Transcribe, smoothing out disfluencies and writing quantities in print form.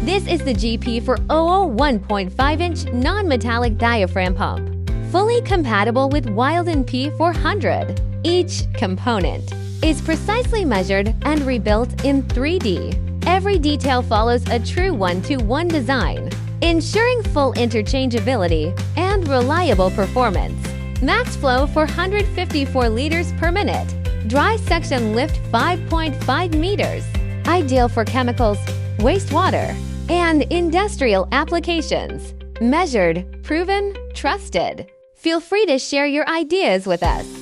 This is the GP400 1.5-inch non-metallic diaphragm pump, fully compatible with Wilden P400. Each component is precisely measured and rebuilt in 3D. Every detail follows a true one-to-one design, ensuring full interchangeability and reliable performance. Max flow 454 liters per minute. Dry section lift 5.5 meters. Ideal for chemicals, wastewater, and industrial applications. Measured, proven, trusted. Feel free to share your ideas with us.